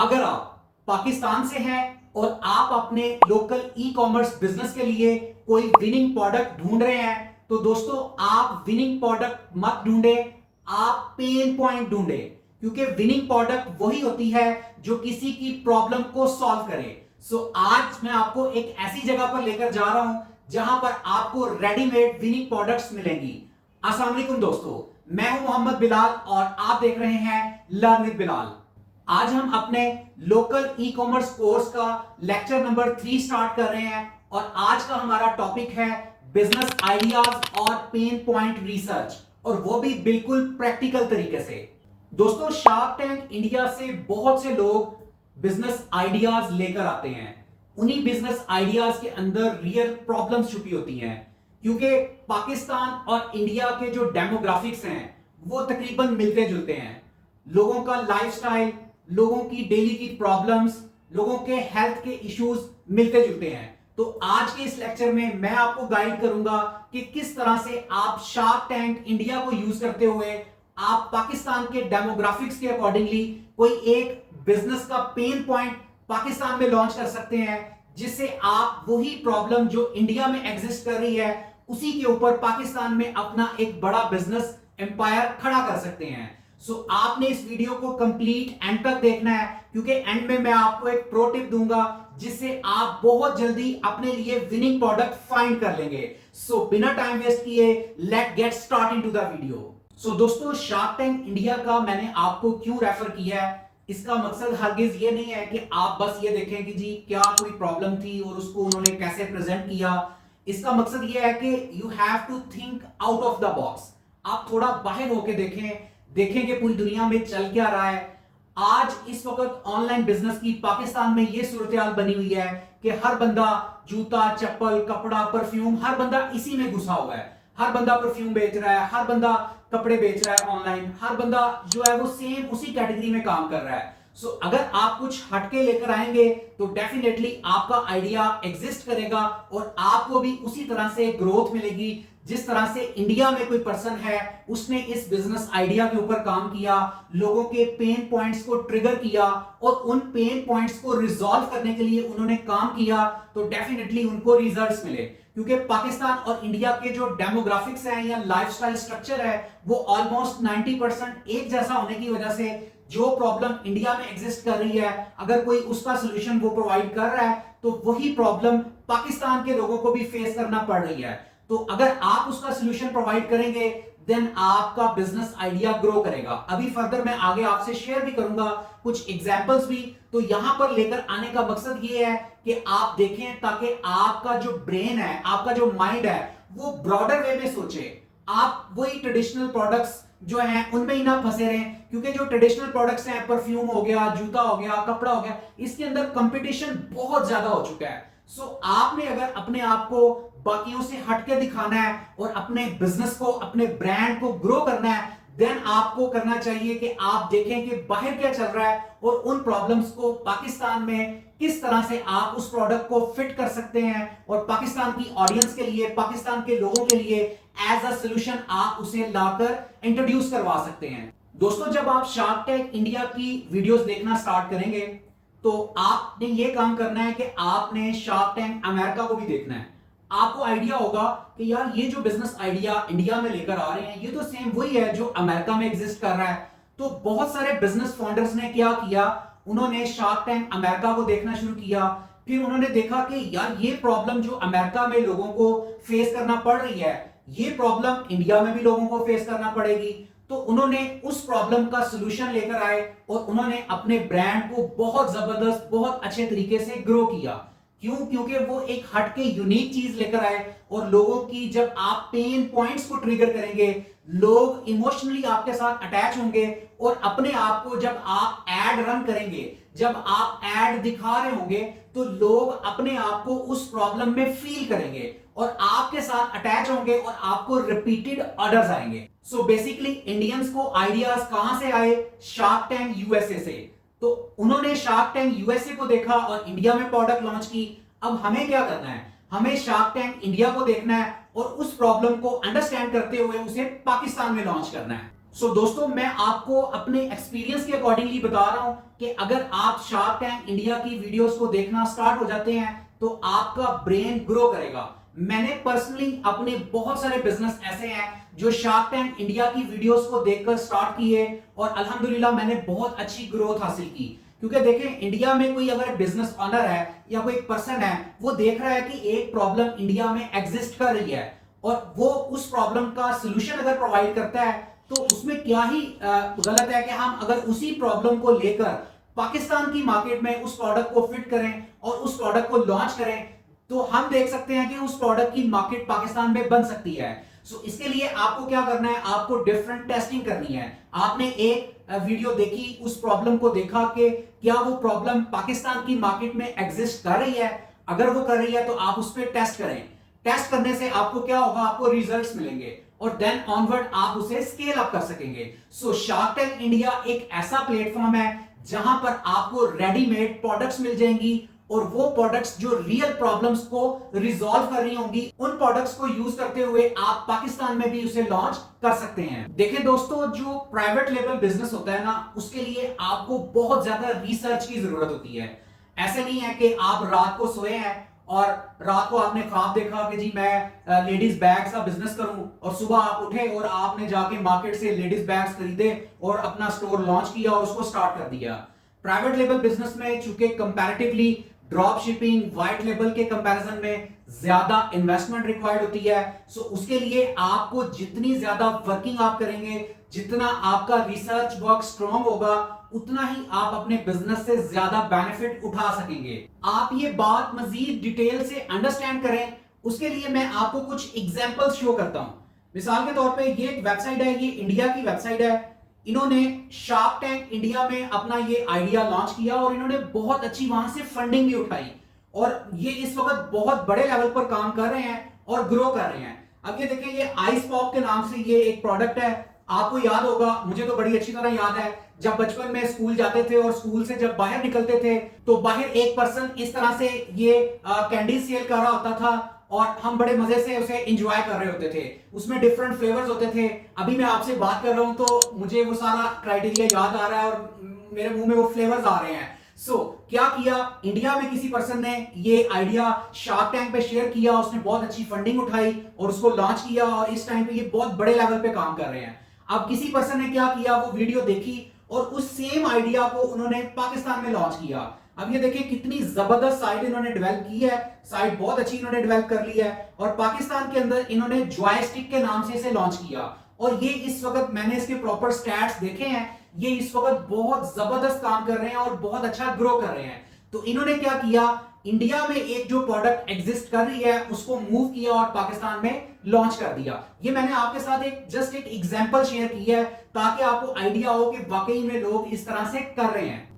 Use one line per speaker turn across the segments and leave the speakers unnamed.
अगर आप पाकिस्तान से हैं और आप अपने लोकल ई कॉमर्स बिजनेस के लिए कोई विनिंग प्रोडक्ट ढूंढ रहे हैं, तो दोस्तों आप विनिंग प्रोडक्ट मत ढूंढे, आप पेन पॉइंट ढूंढे। क्योंकि विनिंग प्रोडक्ट वही होती है जो किसी की प्रॉब्लम को सॉल्व करे। आज मैं आपको एक ऐसी जगह पर लेकर जा रहा हूं जहां पर आपको रेडीमेड विनिंग प्रोडक्ट्स मिलेंगी। अस्सलाम वालेकुम दोस्तों, मैं हूं मोहम्मद बिलाल और आप देख रहे हैं लर्न विद बिलाल। आज हम अपने लोकल ई कॉमर्स कोर्स का लेक्चर नंबर 3 स्टार्ट कर रहे हैं और आज का हमारा टॉपिक है बिजनेस आइडियाज और पेन पॉइंट रिसर्च, और वो भी बिल्कुल प्रैक्टिकल तरीके से। दोस्तों, शार्क टैंक इंडिया से बहुत से लोग बिजनेस आइडियाज लेकर आते हैं। उन्हीं बिजनेस आइडियाज के अंदर रियल प्रॉब्लम्स छुपी होती हैं, क्योंकि पाकिस्तान और इंडिया के जो डेमोग्राफिक्स हैं वो तकरीबन मिलते जुलते हैं। लोगों का लाइफस्टाइल, लोगों की डेली की प्रॉब्लम्स, लोगों के हेल्थ के इश्यूज मिलते जुलते हैं। तो आज के इस लेक्चर में मैं आपको गाइड करूंगा कि किस तरह से आप शार्क टैंक इंडिया को यूज करते हुए आप पाकिस्तान के डेमोग्राफिक्स के अकॉर्डिंगली कोई एक बिजनेस का पेन पॉइंट पाकिस्तान में लॉन्च कर सकते हैं, जिससे आप वही प्रॉब्लम जो इंडिया में एग्जिस्ट कर रही है उसी के ऊपर पाकिस्तान में अपना एक बड़ा बिजनेस एम्पायर खड़ा कर सकते हैं। आपने इस वीडियो को कंप्लीट एंड तक देखना है, क्योंकि एंड में मैं आपको एक प्रो टिप दूंगा जिससे आप बहुत जल्दी अपने लिए विनिंग प्रोडक्ट फाइंड कर लेंगे। बिना टाइम वेस्ट किए let get start into the video. दोस्तों, शार्क टैंक इंडिया का मैंने आपको क्यों रेफर किया है, इसका मकसद हरगिज ये नहीं है कि आप बस ये देखें कि जी क्या कोई प्रॉब्लम थी और उसको उन्होंने कैसे प्रेजेंट किया। इसका मकसद ये है कि you have to think out of the box. आप थोड़ा बाहर होके देखें कि पूरी दुनिया में चल क्या रहा है। आज इस वक्त ऑनलाइन बिजनेस की पाकिस्तान में ये सूरत बनी हुई है कि हर बंदा जूता, चप्पल, कपड़ा, परफ्यूम, हर बंदा इसी में घुसा हुआ है। हर बंदा परफ्यूम बेच रहा है, हर बंदा कपड़े बेच रहा है ऑनलाइन, हर बंदा जो है वो सेम उसी कैटेगरी में काम कर रहा है। अगर आप कुछ हटके लेकर आएंगे तो डेफिनेटली आपका आइडिया एग्जिस्ट करेगा और आपको भी उसी तरह से ग्रोथ मिलेगी जिस तरह से इंडिया में कोई पर्सन है उसने इस बिजनेस आइडिया के ऊपर काम किया, लोगों के पेन पॉइंट्स को ट्रिगर किया और उन पेन पॉइंट्स को रिजॉल्व करने के लिए उन्होंने काम किया, तो डेफिनेटली उनको रिजल्ट्स मिले। क्योंकि पाकिस्तान और इंडिया के जो डेमोग्राफिक्स हैं या लाइफस्टाइल स्ट्रक्चर है वो ऑलमोस्ट 90% एक जैसा होने की वजह से जो प्रॉब्लम इंडिया में एग्जिस्ट कर रही है, अगर कोई उसका सॉल्यूशन वो प्रोवाइड कर रहा है तो वही प्रॉब्लम पाकिस्तान के लोगों को भी फेस करना पड़ रही है। तो अगर आप उसका सॉल्यूशन प्रोवाइड करेंगे देन आपका बिजनेस आइडिया ग्रो करेगा। अभी फर्दर मैं आगे आपसे शेयर भी करूंगा कुछ एग्जांपल्स भी। तो यहां पर लेकर आने का मकसद ये है कि आप देखें ताकि आपका जो ब्रेन है, आपका जो माइंड है वो ब्रॉडर वे में सोचे। आप वही ट्रेडिशनल प्रोडक्ट्स जो हैं उनमें ही ना फंसे रहें, क्योंकि जो ट्रेडिशनल प्रोडक्ट्स हैं, परफ्यूम हो गया, जूता हो गया, कपड़ा हो गया, इसके अंदर कंपटीशन बहुत ज्यादा हो चुका है। आपने अगर अपने आप को बाकियों से हटके दिखाना है और अपने बिजनेस को, अपने ब्रांड को ग्रो करना है, देन आपको करना चाहिए कि आप देखें कि बाहर क्या चल रहा है और उन प्रॉब्लम्स को पाकिस्तान में किस तरह से आप उस प्रोडक्ट को फिट कर सकते हैं और पाकिस्तान की ऑडियंस के लिए, पाकिस्तान के लोगों के लिए एज अ सॉल्यूशन आप उसे लाकर इंट्रोड्यूस करवा सकते हैं। दोस्तों, जब आप शार्क टैंक इंडिया की वीडियोस देखना स्टार्ट करेंगे तो आपने ये काम करना है कि आपने शार्क टैंक अमेरिका को भी देखना है। आपको आइडिया होगा कि यार ये जो बिजनेस आइडिया इंडिया में लेकर आ रहे हैं ये तो सेम वही है जो अमेरिका में एग्जिस्ट कर रहा है। तो बहुत सारे बिजनेस फाउंडर्स ने क्या किया, उन्होंने शार्क टैंक अमेरिका को देखना शुरू किया। फिर उन्होंने देखा कि यार ये प्रॉब्लम जो अमेरिका में लोगों को फेस करना पड़ रही है, ये प्रॉब्लम इंडिया में भी लोगों को फेस करना पड़ेगी। तो उन्होंने उस प्रॉब्लम का सॉल्यूशन लेकर आए और उन्होंने अपने ब्रांड को बहुत जबरदस्त, बहुत अच्छे तरीके से ग्रो किया। क्यों? क्योंकि वो एक हटके यूनिक चीज लेकर आए और लोगों की, जब आप पेन पॉइंट्स को ट्रिगर करेंगे, लोग इमोशनली आपके साथ अटैच होंगे और अपने आप को जब आप एड रन करेंगे, जब आप एड दिखा रहे होंगे तो लोग अपने आप को उस प्रॉब्लम में फील करेंगे और आपके साथ अटैच होंगे और आपको रिपीटेड ऑर्डर्स आएंगे। बेसिकली इंडियंस को आइडियाज कहां से आए? शार्क टैंक यूएसए से। तो उन्होंने शार्क टैंक यूएसए को देखा और इंडिया में प्रोडक्ट लॉन्च की। अब हमें क्या करना है? हमें शार्क टैंक इंडिया को देखना है और उस प्रॉब्लम को अंडरस्टैंड करते हुए उसे पाकिस्तान में लॉन्च करना है। दोस्तों मैं आपको अपने एक्सपीरियंस के अकॉर्डिंगली बता रहा हूं कि अगर आप शार्क टैंक इंडिया की वीडियोस को देखना स्टार्ट हो जाते हैं तो आपका ब्रेन ग्रो करेगा। मैंने पर्सनली अपने बहुत सारे बिजनेस ऐसे हैं जो शार्क टैंक इंडिया की वीडियोस को देखकर स्टार्ट किए और अल्हम्दुलिल्लाह मैंने बहुत अच्छी ग्रोथ हासिल की। क्योंकि देखें, इंडिया में कोई अगर बिजनेस ऑनर है या कोई पर्सन है, वो देख रहा है कि एक प्रॉब्लम इंडिया में एग्जिस्ट कर रही है और वो उस प्रॉब्लम का सोल्यूशन अगर प्रोवाइड करता है तो उसमें क्या ही गलत है कि हम अगर उसी प्रॉब्लम को लेकर पाकिस्तान की मार्केट में उस प्रोडक्ट को फिट करें और उस प्रोडक्ट को लॉन्च करें, तो हम देख सकते हैं कि उस प्रोडक्ट की मार्केट पाकिस्तान में बन सकती है। इसके लिए आपको क्या करना है, आपको डिफरेंट टेस्टिंग करनी है। आपने एक वीडियो देखी, उस प्रॉब्लम को देखा कि क्या वो प्रॉब्लम पाकिस्तान की मार्केट में एग्जिस्ट कर रही है। अगर वो कर रही है तो आप उस पर टेस्ट करें। टेस्ट करने से आपको क्या होगा, आपको रिजल्ट्स मिलेंगे और देन ऑनवर्ड आप उसे स्केल अप कर सकेंगे। शार्क टैंक इंडिया एक ऐसा प्लेटफॉर्म है जहां पर आपको रेडीमेड प्रोडक्ट्स मिल जाएंगी और वो प्रोडक्ट्स जो रियल प्रॉब्लम्स को रिजॉल्व कर रही होंगी, उन प्रोडक्ट्स को यूज करते हुए आप पाकिस्तान में भी उसे लॉन्च कर सकते हैं। देखिए दोस्तों, जो प्राइवेट लेवल बिजनेस होता है ना, उसके लिए आपको बहुत ज्यादा रिसर्च की जरूरत होती है। ऐसे नहीं है कि आप रात को सोए हैं और रात को आपने ख्वाब देखा कि जी मैं लेडीज बैग्स का बिजनेस करूं और सुबह आप उठे और आपने जाके मार्केट से लेडीज बैग्स खरीदे और अपना स्टोर लॉन्च किया और उसको स्टार्ट कर दिया। प्राइवेट लेवल बिजनेस में चूंकि comparatively drop shipping, white level के कंपैरिजन में ज्यादा इन्वेस्टमेंट रिक्वायर्ड होती है। उसके लिए आपको जितनी ज्यादा वर्किंग आप करेंगे, जितना आपका रिसर्च वर्क स्ट्रांग होगा, उतना ही आप अपने बिजनेस से ज्यादा बेनिफिट उठा सकेंगे। आप ये बात मजीद डिटेल से अंडरस्टैंड करें, उसके लिए मैं आपको कुछ एग्जांपल्स शो करता हूं। मिसाल के तौर पे ये एक वेबसाइट है, ये इंडिया की वेबसाइट है। इन्होंने शार्क टैंक इंडिया में अपना ये आइडिया लॉन्च किया और इन्होंने बहुत अच्छी वहां से फंडिंग भी उठाई और ये इस वक्त बहुत बड़े लेवल पर काम कर रहे हैं और ग्रो कर रहे हैं। अब ये देखें, ये आइस पॉप के नाम से ये एक प्रोडक्ट है। आपको याद होगा, मुझे तो बड़ी अच्छी तरह याद है, जब बचपन में स्कूल जाते थे और स्कूल से जब बाहर निकलते थे तो बाहर एक पर्सन इस तरह से ये कैंडी सेल कर रहा होता था और हम बड़े मजे से उसे एंजॉय कर रहे होते थे। उसमें डिफरेंट फ्लेवर्स होते थे। अभी मैं आपसे बात कर रहा हूं तो मुझे वो सारा क्राइटेरिया याद आ रहा है और मेरे मुंह में वो फ्लेवर्स आ रहे हैं। क्या किया, इंडिया में किसी पर्सन ने ये आइडिया शार्क टैंक पे शेयर किया, उसने बहुत अच्छी फंडिंग उठाई और उसको लॉन्च किया और इस टाइम पे ये बहुत बड़े लेवल पे काम कर रहे हैं। अब किसी पर्सन ने क्या किया, वो वीडियो देखी और उस सेम आइडिया को उन्होंने पाकिस्तान में लॉन्च किया। अब ये देखिए कितनी जबरदस्त साइट इन्होंने डेवलप की है। साइट बहुत अच्छी इन्होंने डेवलप कर ली है और पाकिस्तान के अंदर इन्होंने जॉयस्टिक के नाम से इसे लॉन्च किया और ये इस वक्त मैंने इसके प्रॉपर स्टैट्स देखे हैं, ये इस वक्त बहुत जबरदस्त काम कर रहे हैं और बहुत अच्छा ग्रो कर रहे हैं। तो इन्होंने क्या किया, इंडिया में एक जो प्रोडक्ट एग्जिस्ट कर रही है उसको मूव किया और पाकिस्तान में लॉन्च कर दिया। ये मैंने आपके साथ जस्ट एक एग्जांपल शेयर की है ताकि आपको आइडिया हो कि वाकई में लोग इस तरह से कर रहे हैं।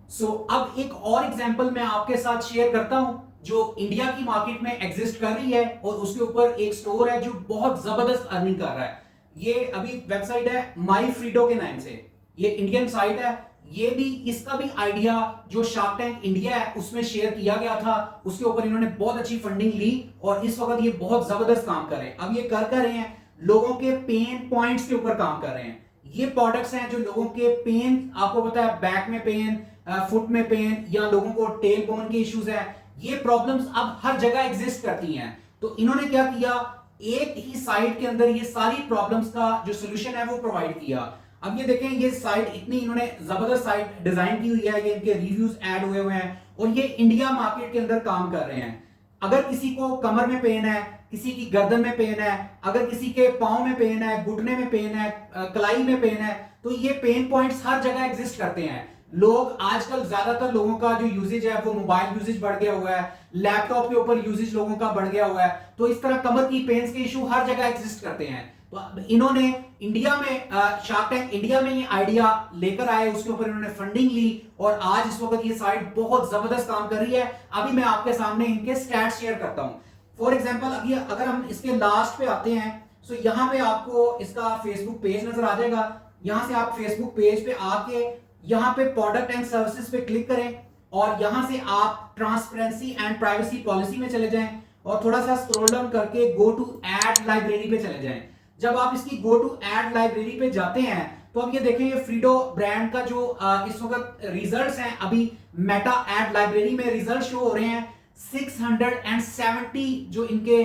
अब एक और एग्जांपल मैं आपके साथ शेयर करता हूं जो इंडिया की मार्केट में एग्जिस्ट कर रही है और उसके ऊपर एक स्टोर है जो बहुत जबरदस्त अर्निंग कर रहा है। ये अभी वेबसाइट है माई फ्रीडो के नाम से, ये इंडियन साइट है। ये भी, इसका भी आइडिया जो शार्क टैंक इंडिया है उसमें शेयर किया गया था, उसके ऊपर इन्होंने बहुत अच्छी फंडिंग ली और इस वक्त ये बहुत जबरदस्त काम कर रहे हैं। अब ये कर रहे हैं, लोगों के पेन पॉइंट्स के ऊपर काम कर रहे हैं। ये प्रोडक्ट्स हैं जो लोगों के पेन, आपको पता है बैक में पेन, फुट में पेन या लोगों को टेल बोन के इश्यूज है, ये प्रॉब्लम्स अब हर जगह एग्जिस्ट करती हैं। तो इन्होंने क्या किया, एक ही साइट के अंदर ये सारी प्रॉब्लम्स का जो सोल्यूशन है वो प्रोवाइड किया। अब ये देखें, ये साइट इतनी इन्होंने जबरदस्त साइट डिजाइन की हुई है, ये इनके रिव्यूज ऐड हुए हुए हैं और ये इंडिया मार्केट के अंदर काम कर रहे हैं। अगर किसी को कमर में पेन है, किसी की गर्दन में पेन है, अगर किसी के पांव में पेन है, घुटने में पेन है, कलाई में पेन है, तो ये पेन पॉइंट्स हर जगह एग्जिस्ट करते हैं। लोग आजकल ज्यादातर लोगों का जो यूजेज है वो मोबाइल यूजेज बढ़ गया हुआ है, लैपटॉप के ऊपर यूजेज लोगों का बढ़ गया हुआ है, तो इस तरह कमर की पेन्स के इशू हर जगह एग्जिस्ट करते हैं। तो इन्होंने इंडिया में, शार्क टैंक इंडिया में ये आइडिया लेकर आए, उसके ऊपर इन्होंने फंडिंग ली और आज इस वक्त ये साइट बहुत जबरदस्त काम कर रही है। अभी मैं आपके सामने इनके स्टैट्स शेयर करता हूं। फॉर एग्जांपल, अभी अगर हम इसके लास्ट पे आते हैं, सो यहाँ पे आपको इसका फेसबुक पेज नजर आ जाएगा। यहां से आप फेसबुक पेज पे आके यहाँ पे प्रोडक्ट एंड सर्विसेज पे क्लिक करें और यहां से आप ट्रांसपेरेंसी एंड प्राइवेसी पॉलिसी में चले जाएं और थोड़ा सा स्क्रॉल डाउन करके गो टू ऐड लाइब्रेरी पे चले जाएं। जब आप इसकी गो टू ऐड लाइब्रेरी पे जाते हैं तो अब ये देखें, ये फ्रीडो ब्रांड का जो इस वक्त रिजल्ट्स हैं, अभी मेटा एड लाइब्रेरी में रिजल्ट शो हो रहे हैं। 670 जो इनके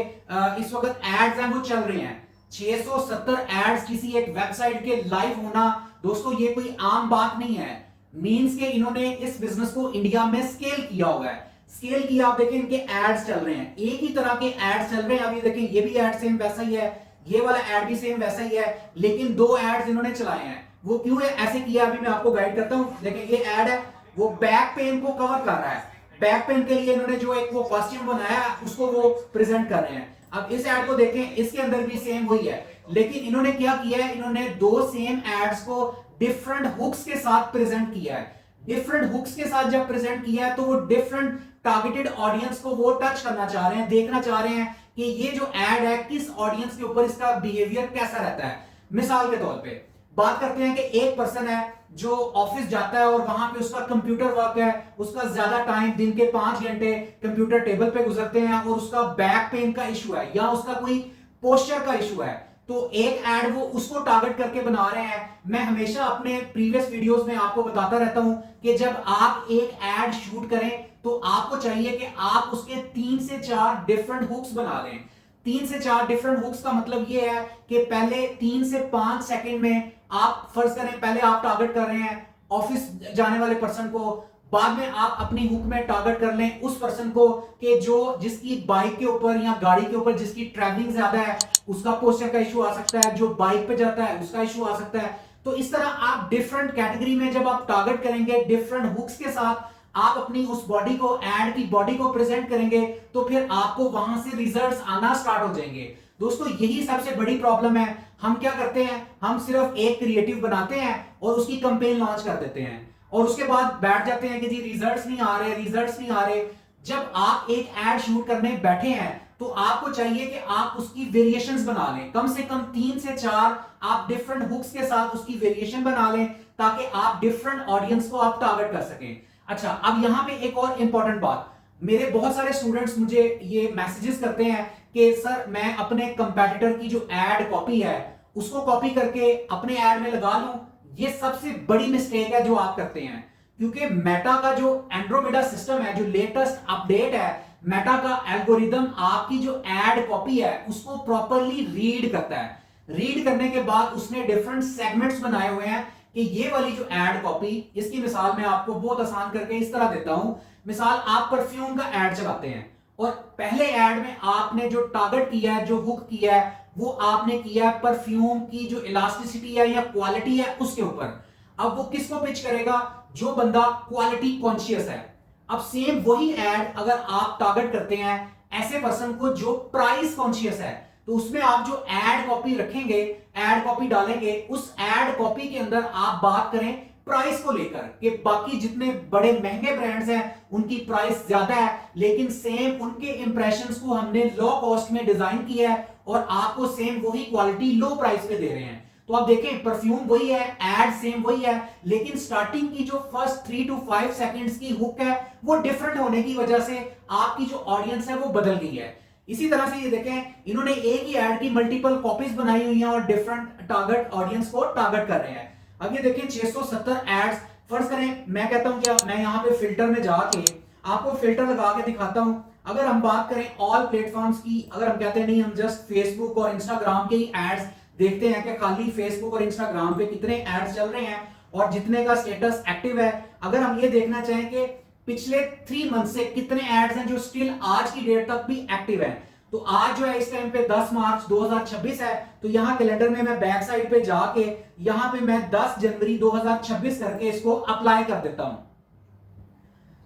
इस वक्त एड्स हैं वो चल रहे हैं। 670 एड्स किसी एक वेबसाइट के लाइव होना दोस्तों ये कोई आम बात नहीं है। मींस के इन्होंने इस बिजनेस को इंडिया में स्केल किया हुआ है। स्केल किया, आप देखें इनके एड्स चल रहे हैं, एक ही तरह के एड्स चल रहे हैं। अभी देखें ये भी एड सेम वैसा ही है, ये वाला एड भी सेम वैसा ही है, लेकिन दो एड्स इन्होंने चलाए हैं। वो क्यों है ऐसे किया, अभी मैं आपको गाइड करता हूं। देखें ये एड है, वो बैक पेन को कवर कर रहा है। बैक पेन के लिए इन्होंने जो एक वो कॉस्ट्यूम बनाया उसको वो प्रेजेंट कर रहे हैं। अब इस एड को देखें, इसके अंदर भी सेम वही है, लेकिन इन्होंने क्या किया है, इन्होंने दो सेम एड्स को डिफरेंट हुक्स के साथ प्रेजेंट किया है। डिफरेंट हुक्स के साथ जब प्रेजेंट किया है तो वो डिफरेंट टारगेटेड ऑडियंस को वो टच करना चाह रहे हैं, देखना चाह रहे हैं कि ये जो एड है किस ऑडियंस के ऊपर इसका बिहेवियर कैसा रहता है। मिसाल के तौर पे बात करते हैं कि एक पर्सन है जो ऑफिस जाता है और वहां पे उसका कंप्यूटर वर्क है, उसका ज्यादा टाइम दिन के 5 घंटे कंप्यूटर टेबल पे गुजरते हैं और उसका बैक पेन का इशू है या उसका कोई पोस्चर का इशू है, तो एक एड वो उसको टारगेट करके बना रहे हैं। मैं हमेशा अपने प्रीवियस वीडियोस में आपको बताता रहता हूं कि जब आप एक एड शूट करें तो आपको चाहिए कि आप उसके 3 से 4 डिफरेंट हुक्स बना लें। 3 से 4 डिफरेंट हुक्स का मतलब ये है कि पहले 3 से 5 सेकंड में आप फर्ज करें, पहले आप टारगेट कर रहे हैं ऑफिस जाने वाले पर्सन को, बाद में आप अपनी हुक में टारगेट कर लें उस पर्सन को कि जो जिसकी बाइक के ऊपर या गाड़ी के ऊपर जिसकी ट्रैवलिंग ज्यादा है, उसका पोस्चर का इशू आ सकता है, जो बाइक पे जाता है उसका इशू आ सकता है। तो इस तरह आप डिफरेंट कैटेगरी में जब आप टारगेट करेंगे डिफरेंट हुक्स के साथ, आप अपनी उस बॉडी को, एड की बॉडी को प्रेजेंट करेंगे, तो फिर आपको वहां से रिजल्ट्स आना स्टार्ट हो जाएंगे। दोस्तों यही सबसे बड़ी प्रॉब्लम है। हम क्या करते हैं, हम सिर्फ एक क्रिएटिव बनाते हैं और उसकी कैंपेन लॉन्च कर देते हैं और उसके बाद बैठ जाते हैं कि जी रिजल्ट्स नहीं आ रहे, रिजल्ट्स नहीं आ रहे। जब आप एक एड शूट करने बैठे हैं तो आपको चाहिए कि आप उसकी वेरिएशंस बना लें, कम से कम 3 से 4 आप डिफरेंट हुक्स के साथ उसकी वेरिएशन बना लें ताकि आप डिफरेंट ऑडियंस को आप टारगेट कर सकें। अच्छा, अब यहां पे एक और इंपॉर्टेंट बात, मेरे बहुत सारे स्टूडेंट्स मुझे ये मैसेजेस करते हैं कि सर मैं अपने कंपेटिटर की जो एड कॉपी है उसको कॉपी करके अपने एड में लगा लूं। ये सबसे बड़ी मिस्टेक है जो आप करते हैं, क्योंकि मेटा का जो एंड्रोमेडा सिस्टम है, जो लेटेस्ट अपडेट है, मेटा का एल्गोरिदम आपकी जो एड कॉपी है उसको प्रॉपर्ली रीड करता है। रीड करने के बाद उसने डिफरेंट सेगमेंट्स बनाए हुए हैं कि ये वाली जो एड कॉपी, इसकी मिसाल मैं आपको बहुत आसान करके इस तरह देता हूं। मिसाल, आप परफ्यूम का एड चलाते हैं और पहले एड में आपने जो टारगेट किया है, जो हुक किया है, वो आपने किया है परफ्यूम की जो इलास्टिसिटी है या क्वालिटी है उसके ऊपर। अब वो किसको पिच करेगा, जो बंदा क्वालिटी कॉन्शियस है। अब सेम वही एड अगर आप टारगेट करते हैं ऐसे पर्सन को जो प्राइस कॉन्शियस है, तो उसमें आप जो एड कॉपी रखेंगे, एड कॉपी डालेंगे, उस एड कॉपी के अंदर आप बात करें प्राइस को लेकर कि बाकी जितने बड़े महंगे ब्रांड्स हैं उनकी प्राइस ज्यादा है, लेकिन सेम उनके इंप्रेशंस को हमने लो कॉस्ट में डिजाइन किया है और आपको सेम वही क्वालिटी लो प्राइस पे दे रहे हैं। तो आप देखें, परफ्यूम वही है, एड सेम वही है, लेकिन स्टार्टिंग की जो फर्स्ट 3 to 5 सेकंड्स की हुक है वो डिफरेंट होने की वजह से आपकी जो ऑडियंस है वो बदल गई है। इसी तरह से ये देखें, इन्होंने एक ही एड की मल्टीपल कॉपीज बनाई हुई हैं और डिफरेंट टारगेट ऑडियंस को टारगेट कर रहे हैं। अब ये देखें 670 एड्स, फर्ज करें मैं कहता हूं कि मैं यहां पे फिल्टर में जाके आपको फिल्टर लगा के दिखाता हूं। अगर हम बात करें ऑल प्लेटफॉर्म्स की, अगर हम कहते हैं नहीं हम जस्ट फेसबुक और इंस्टाग्राम के ही एड्स देखते हैं कि खाली फेसबुक और इंस्टाग्राम पे कितने एड्स चल रहे हैं और जितने का स्टेटस एक्टिव है, अगर हम ये देखना चाहें कि पिछले 3 मंथ से कितने एड्स हैं जो स्टिल आज की डेट तक भी एक्टिव है, तो आज जो है इस टाइम पे 10 मार्च 2026 है, तो यहां कैलेंडर में मैं बैक साइड पे जाके यहां पे मैं 10 जनवरी 2026 करके इसको अप्लाई कर देता हूं।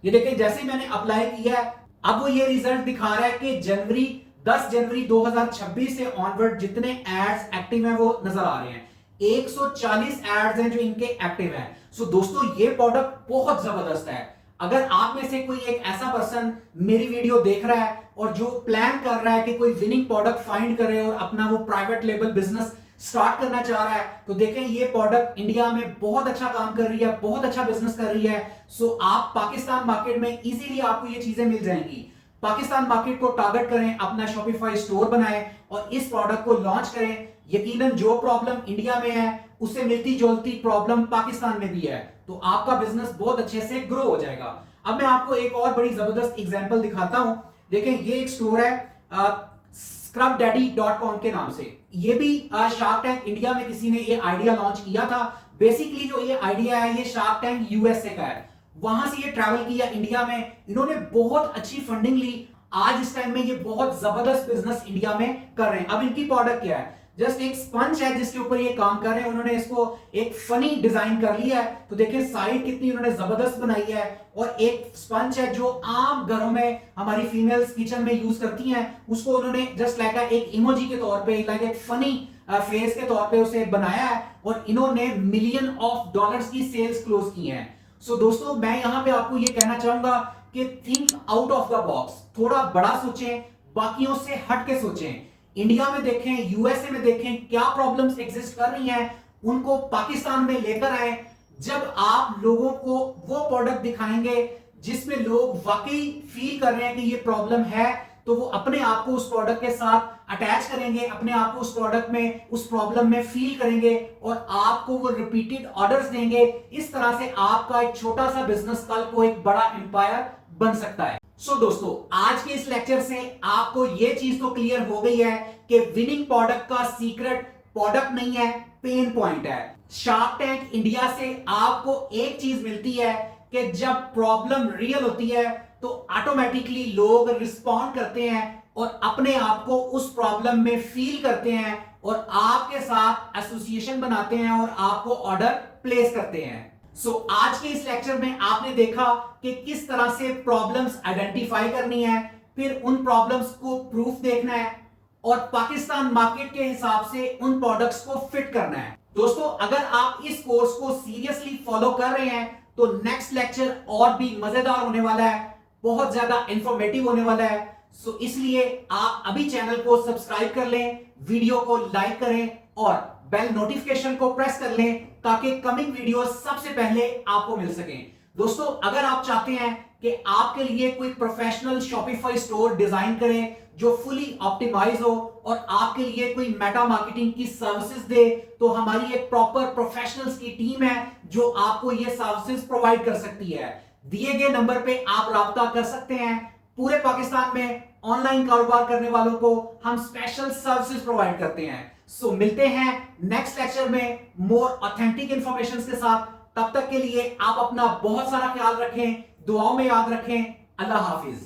ये देखिए, जैसे ही मैंने अप्लाई किया है अब वो ये रिजल्ट दिखा रहा है कि 10 जनवरी 2026 से ऑनवर्ड जितने एड्स एक्टिव हैं वो नजर आ रहे हैं। 140 एड्स हैं जो इनके एक्टिव हैं। सो दोस्तों ये प्रोडक्ट बहुत जबरदस्त है। अगर आप में से कोई एक ऐसा पर्सन मेरी वीडियो देख रहा है और जो प्लान कर रहा है कि कोई विनिंग प्रोडक्ट फाइंड करे और अपना वो प्राइवेट लेबल बिजनेस स्टार्ट करना चाह रहा है, तो देखें ये प्रोडक्ट इंडिया में बहुत अच्छा काम कर रही है, बहुत अच्छा बिजनेस कर रही है। सो आप पाकिस्तान मार्केट में इजीली आपको ये चीजें मिल जाएंगी। पाकिस्तान मार्केट को टारगेट करें, अपना शॉपिफाई स्टोर बनाएं और इस प्रोडक्ट को लॉन्च करें। यकीनन जो प्रॉब्लम इंडिया में है उससे मिलती जुलती प्रॉब्लम पाकिस्तान में भी है, तो आपका बिजनेस बहुत अच्छे से ग्रो हो जाएगा। अब मैं आपको एक और बड़ी जबरदस्त एग्जांपल दिखाता हूं। देखें, ये एक स्टोर है scrubdaddy.com के नाम से। ये भी शार्क टैंक इंडिया में किसी ने ये आइडिया लॉन्च किया था। बेसिकली जो ये आइडिया है ये शार्क टैंक यूएसए का है, वहां से ये ट्रैवल किया इंडिया में, इन्होंने बहुत अच्छी फंडिंग ली। आज इस टाइम में ये बहुत जबरदस्त बिजनेस इंडिया में कर रहे हैं। अब इनकी प्रोडक्ट क्या है, जस्ट एक स्पंज है जिसके ऊपर ये काम कर रहे हैं। उन्होंने इसको एक फनी डिजाइन कर लिया है, तो देखिए साइड कितनी उन्होंने जबरदस्त बनाई है। और एक स्पंज है जो आम घरों में हमारी फीमेल्स किचन में यूज करती हैं, उसको उन्होंने जस्ट लाइक एक इमोजी के तौर पे, लाइक एक फनी फेस के तौर पे उसे बनाया है, और इन्होंने $मिलियन की सेल्स क्लोज की हैं। सो दोस्तों, मैं यहां पे आपको ये कहना चाहूंगा कि think out of the box, थोड़ा बड़ा सोचें, बाकियों से हट के सोचें। इंडिया में देखें, यूएसए में देखें क्या प्रॉब्लम्स एग्जिस्ट कर रही हैं, उनको पाकिस्तान में लेकर आए। जब आप लोगों को वो प्रोडक्ट दिखाएंगे जिसमें लोग वाकई फील कर रहे हैं कि ये प्रॉब्लम है, तो वो अपने आप को उस प्रोडक्ट के साथ अटैच करेंगे, अपने आप को उस प्रोडक्ट में, उस प्रॉब्लम में फील करेंगे, और आपको वो रिपीटेड ऑर्डर्स देंगे। इस तरह से आपका एक छोटा सा बिजनेस कल को एक बड़ा एम्पायर बन सकता है। सो दोस्तों, आज के इस लेक्चर से आपको यह चीज तो क्लियर हो गई है कि विनिंग प्रोडक्ट का सीक्रेट प्रोडक्ट नहीं है, पेन पॉइंट है। शार्क टैंक इंडिया से आपको एक चीज मिलती है कि जब प्रॉब्लम रियल होती है तो ऑटोमेटिकली लोग रिस्पॉन्ड करते हैं और अपने आप को उस प्रॉब्लम में फील करते हैं और आपके साथ एसोसिएशन बनाते हैं और आपको ऑर्डर प्लेस करते हैं। आज के इस लेक्चर में आपने देखा कि किस तरह से प्रॉब्लम्स आइडेंटिफाई करनी है, फिर उन प्रॉब्लम्स को प्रूफ देखना है और पाकिस्तान मार्केट के हिसाब से उन प्रोडक्ट्स को फिट करना है। दोस्तों, अगर आप इस कोर्स को सीरियसली फॉलो कर रहे हैं तो नेक्स्ट लेक्चर और भी मजेदार होने वाला है, बहुत ज्यादा इंफॉर्मेटिव होने वाला है। इसलिए आप अभी चैनल को सब्सक्राइब कर लें, वीडियो को लाइक करें और बेल नोटिफिकेशन को प्रेस कर लें ताकि कमिंग वीडियो सबसे पहले आपको मिल सके। दोस्तों, अगर आप चाहते हैं कि आपके लिए कोई प्रोफेशनल शॉपिफाई स्टोर डिजाइन करें जो फुली ऑप्टिमाइज हो और आपके लिए कोई मेटा मार्केटिंग की सर्विसेज दे, तो हमारी एक प्रॉपर प्रोफेशनल्स की टीम है जो आपको ये सर्विसेज प्रोवाइड कर सकती है। दिए गए नंबर पे आप राब्ता कर सकते हैं। पूरे पाकिस्तान में ऑनलाइन कारोबार करने वालों को हम स्पेशल सर्विसेज प्रोवाइड करते हैं। मिलते हैं नेक्स्ट लेक्चर में मोर ऑथेंटिक इंफॉर्मेशन के साथ। तब तक के लिए आप अपना बहुत सारा ख्याल रखें, दुआओं में याद रखें। अल्लाह हाफिज।